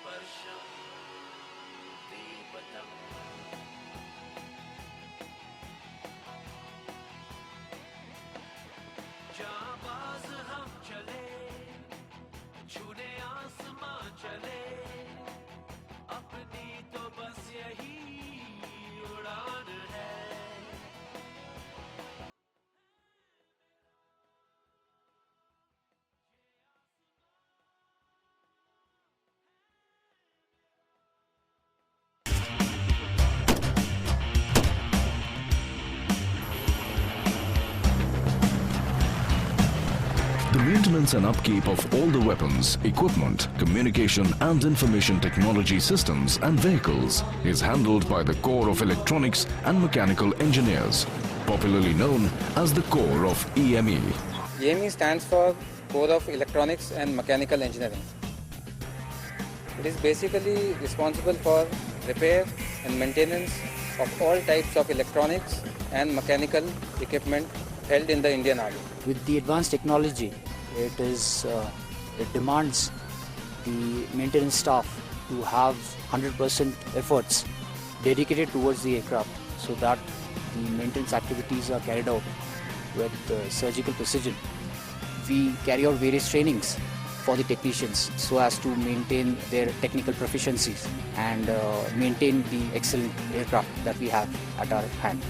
स्पर्शं दीपतम् जाबाज हम चले छूने आसमां चले अपनी तो बस यही उड़ान है। The maintenance and upkeep of all the weapons, equipment, communication and information technology systems and vehicles is handled by the Corps of Electronics and Mechanical Engineers, popularly known as the Corps of EME. EME stands for Corps of Electronics and Mechanical Engineering. It is basically responsible for repair and maintenance of all types of electronics and mechanical equipment held in the Indian Army. With the advanced technology, it demands the maintenance staff to have 100% efforts dedicated towards the aircraft so that the maintenance activities are carried out with surgical precision. We carry out various trainings for the technicians so as to maintain their technical proficiencies and maintain the excellent aircraft that we have at our hand.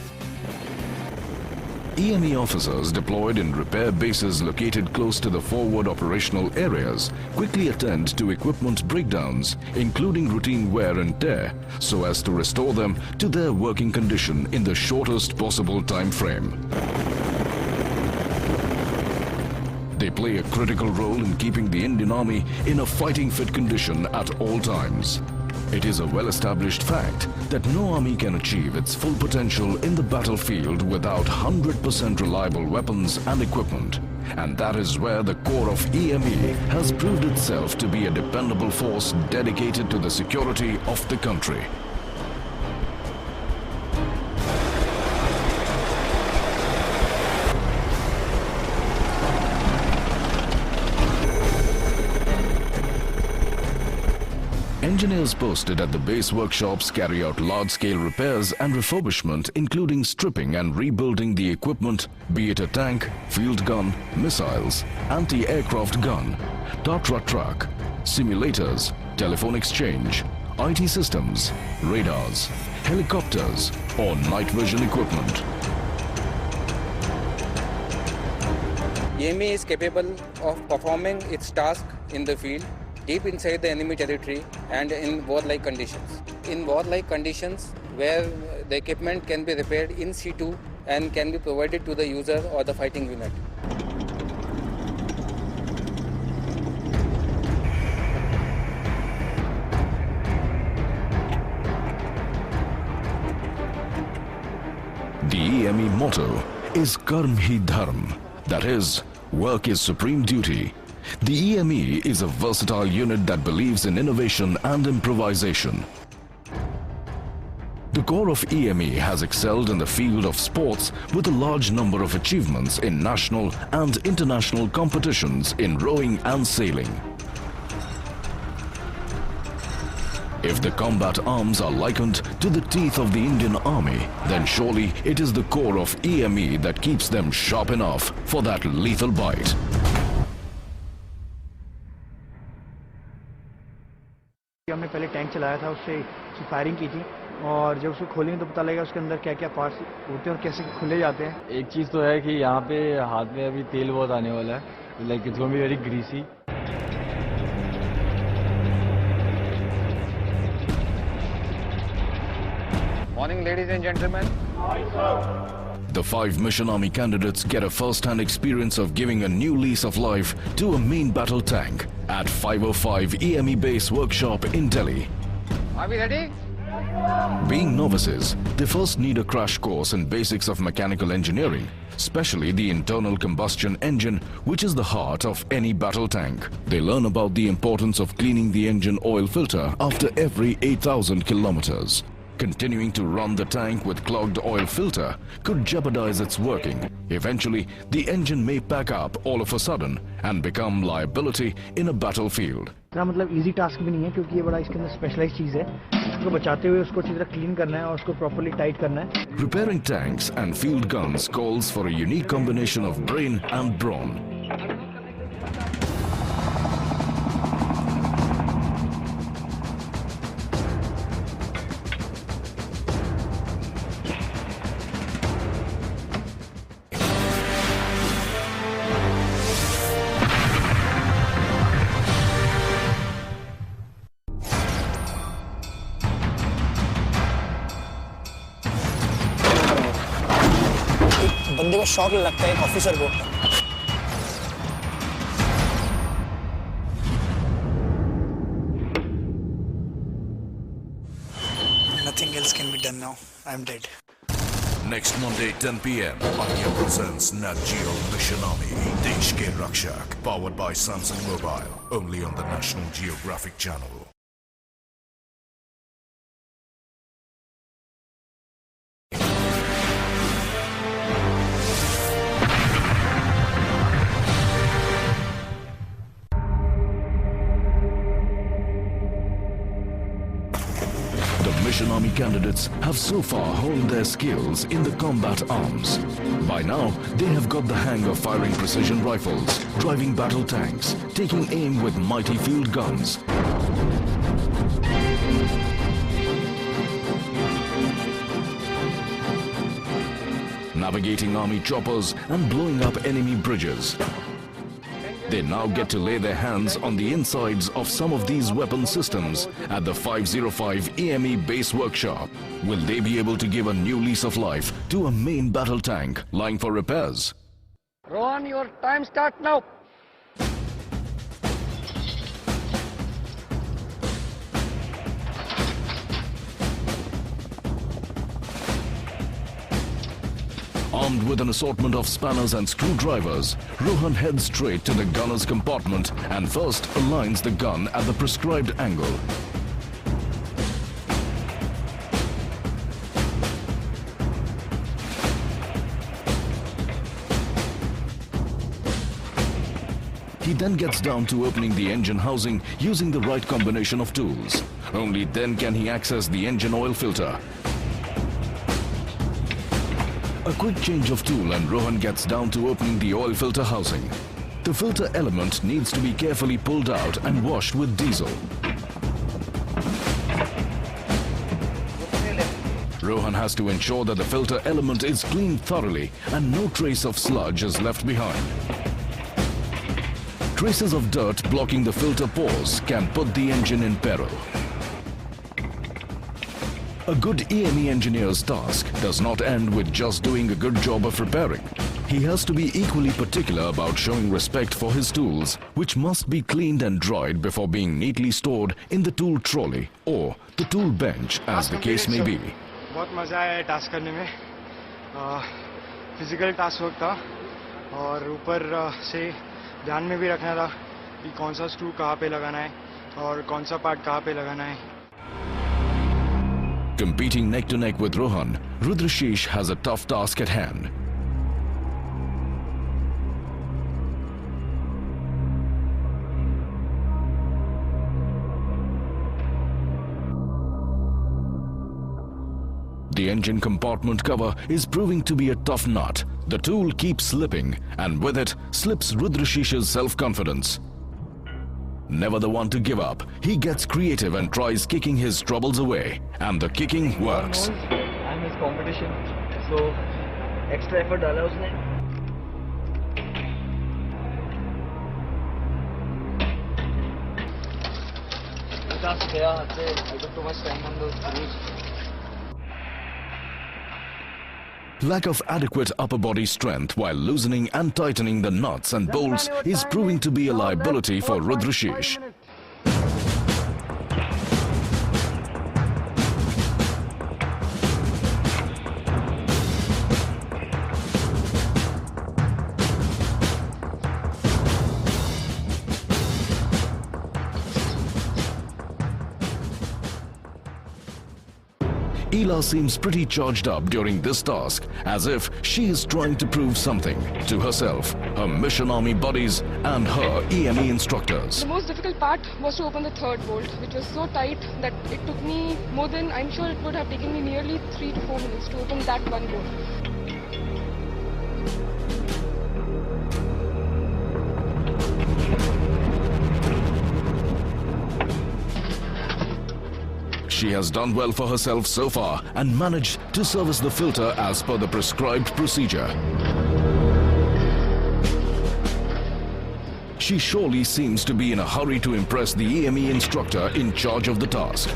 EME officers deployed in repair bases located close to the forward operational areas quickly attend to equipment breakdowns, including routine wear and tear, so as to restore them to their working condition in the shortest possible time frame. They play a critical role in keeping the Indian Army in a fighting fit condition at all times. It is a well-established fact that no army can achieve its full potential in the battlefield without 100% reliable weapons and equipment. And that is where the Corps of EME has proved itself to be a dependable force dedicated to the security of the country. Engineers posted at the base workshops carry out large-scale repairs and refurbishment, including stripping and rebuilding the equipment, be it a tank, field gun, missiles, anti-aircraft gun, Tatra truck, simulators, telephone exchange, IT systems, radars, helicopters, or night vision equipment. EME is capable of performing its task in the field, deep inside the enemy territory and in war-like conditions. In war-like conditions where the equipment can be repaired in situ and can be provided to the user or the fighting unit. motto is Karm Hi Dharm, that is, work is supreme duty. The EME is a versatile unit that believes in innovation and improvisation. The core of EME has excelled in the field of sports with a large number of achievements in national and international competitions in rowing and sailing. If the combat arms are likened to the teeth of the Indian Army, then surely it is the core of EME that keeps them sharp enough for that lethal bite. हमने पहले tank चलाया था, उससे firing की थी और जब उसको खोलेंगे तो पता लगेगा उसके अंदर क्या क्या पार्ट्स होते हैं और कैसे खुले जाते हैं। एक चीज़ तो है कि यहाँ पे हाथ में अभी तेल बहुत आने वाला है, like it's going to be very greasy. Morning, ladies and gentlemen. The 5 Mission Army candidates get a first-hand experience of giving a new lease of life to a main battle tank at 505 EME Base Workshop in Delhi. Are we ready? Being novices, they first need a crash course in basics of mechanical engineering, especially the internal combustion engine, which is the heart of any battle tank. They learn about the importance of cleaning the engine oil filter after every 8,000 kilometers. Continuing to run the tank with clogged oil filter could jeopardize its working. Eventually, the engine may pack up all of a sudden and become liability in a battlefield. इसका मतलब easy task भी नहीं है क्योंकि ये बड़ा इसके अंदर स्पेशलाइज्ड चीज़ है। उसको बचाते हुए उसको अच्छी तरह क्लीन करना है और उसको प्रॉपर्ली टाइट करना है। Repairing tanks and field guns calls for a unique combination of brain and brawn. बंदे को शॉक लगता है एक ऑफिसर को। Nothing else can be done now. I'm dead. Next Monday, 10 p.m. Anya presents Nat Geo Mission Army, Desh Ke Rakshak, powered by Samsung Mobile, only on the National Geographic Channel. Mission Army candidates have so far honed their skills in the combat arms. By now, they have got the hang of firing precision rifles, driving battle tanks, taking aim with mighty field guns, navigating army choppers and blowing up enemy bridges. They now get to lay their hands on the insides of some of these weapon systems at the 505 EME Base Workshop. Will they be able to give a new lease of life to a main battle tank lying for repairs? Rohan, your time starts now. Armed with an assortment of spanners and screwdrivers, Rohan heads straight to the gunner's compartment and first aligns the gun at the prescribed angle. He then gets down to opening the engine housing using the right combination of tools. Only then can he access the engine oil filter. A quick change of tool and Rohan gets down to opening the oil filter housing. The filter element needs to be carefully pulled out and washed with diesel. Rohan has to ensure that the filter element is cleaned thoroughly and no trace of sludge is left behind. Traces of dirt blocking the filter pores can put the engine in peril. A good EME engineer's task does not end with just doing a good job of repairing. He has to be equally particular about showing respect for his tools, which must be cleaned and dried before being neatly stored in the tool trolley or the tool bench, as the case may be. बहुत मजा आया task करने में। Physical task work था और ऊपर से ध्यान में भी रखना था कि कौन सा स्क्रू कहाँ पे लगाना है और कौन सा पार्ट कहाँ पे लगाना है. Competing neck to neck with Rohan, Rudrashish has a tough task at hand. The engine compartment cover is proving to be a tough nut. The tool keeps slipping, and with it slips Rudrashish's self-confidence. Never the one to give up, he gets creative and tries kicking his troubles away. And the kicking works. And his competition, so extra effort डाला उसने. Just गया हाथ से. I took too much time on those screws. Lack of adequate upper body strength while loosening and tightening the nuts and bolts is proving to be a liability for Rudrashish. Ela seems pretty charged up during this task, as if she is trying to prove something to herself, her Mission Army buddies and her EME instructors. The most difficult part was to open the third bolt, which was so tight that it took me more than, I'm sure it would have taken me nearly 3 to 4 minutes to open that one bolt. She has done well for herself so far and managed to service the filter as per the prescribed procedure. She surely seems to be in a hurry to impress the EME instructor in charge of the task.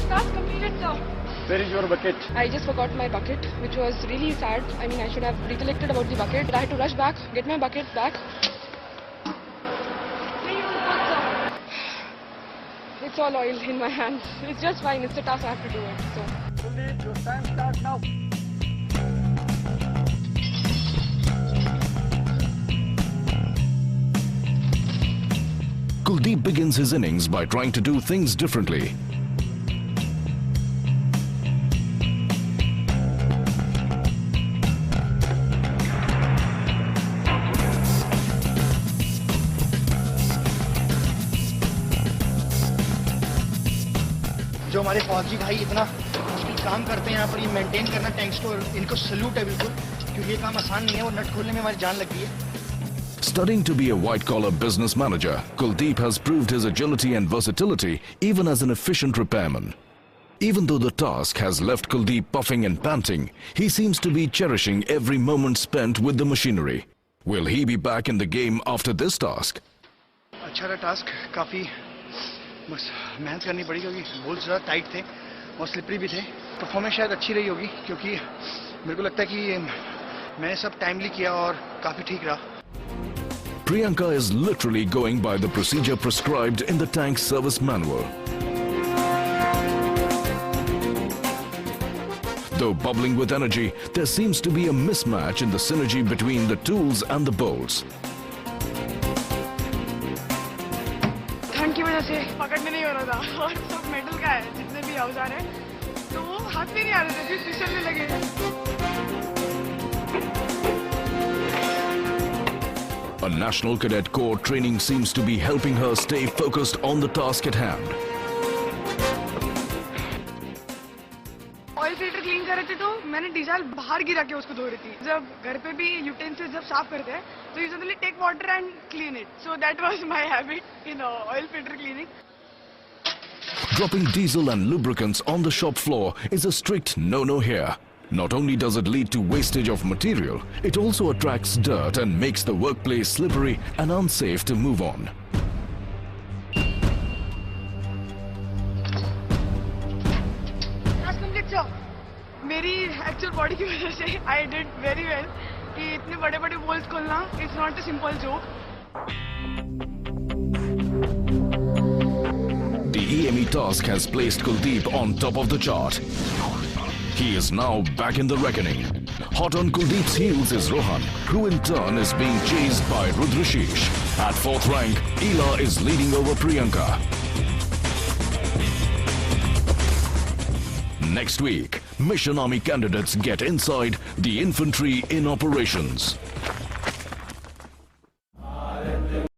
Task completed, sir. Where is your bucket? I just forgot my bucket, which was really sad. I mean, I should have recollected about the bucket. I had to rush back, get my bucket back. It's all oil in my hands. It's just fine. It's a task. I have to do it. So. Your time starts now. Kuldeep begins his innings by trying to do things differently. जो हमारे फौजी भाई इतना मुश्किल काम करते हैं यहाँ पर, ये मेंटेन करना टैंक्स को, इनको सल्यूट है बिल्कुल, क्योंकि ये काम आसान नहीं है और नट खोलने में हमारी जान लगती है. Studying to be a white-collar business manager, Kuldeep has proved his agility and versatility even as an efficient repairman. Even though the task has left Kuldeep puffing and panting, he seems to be cherishing every moment spent with the machinery. Will he be back in the game after this task? अच्छा रहा task, काफ़ी बस मेहनत करनी पड़ी क्योंकि bolt ज़्यादा tight थे और स्लिपरी भी थे. परफॉर्मेंस शायद अच्छी रही होगी क्योंकि मेरे को लगता है कि मैंने सब टाइमली किया और काफ़ी ठीक रहा. Priyanka is literally going by the procedure prescribed in the tank service manual. Though bubbling with energy, there seems to be a mismatch in the synergy between the tools and the bolts. ठंड की वजह से पकड़ में नहीं हो रहा था और सब मेटल का है, जितने भी औजार हैं, तो वो हाथ में नहीं आ रहे थे, फिर फिसलने लगे. A National Cadet Corps training seems to be helping her stay focused on the task at hand. Oil filter clean कर रहे थे तो मैंने डीजल बाहर गिरा के उसको धो रही थी. जब घर पे भी यूटेंसिल्स जब साफ करते हैं तो usually take water and clean it. So that was my habit in oil filter cleaning. Dropping diesel and lubricants on the shop floor is a strict no-no here. Not only does it lead to wastage of material, it also attracts dirt and makes the workplace slippery and unsafe to move on. मेरी actual body की वजह से I did very well. कि इतने बड़े बड़े balls खोलना it's not a simple joke. The EME task has placed Kuldeep on top of the chart. He is now back in the reckoning. Hot on Kuldeep's heels is Rohan, who in turn is being chased by Rudrashish. At 4th rank, Ela is leading over Priyanka. Next week, Mission Army candidates get inside the infantry in operations.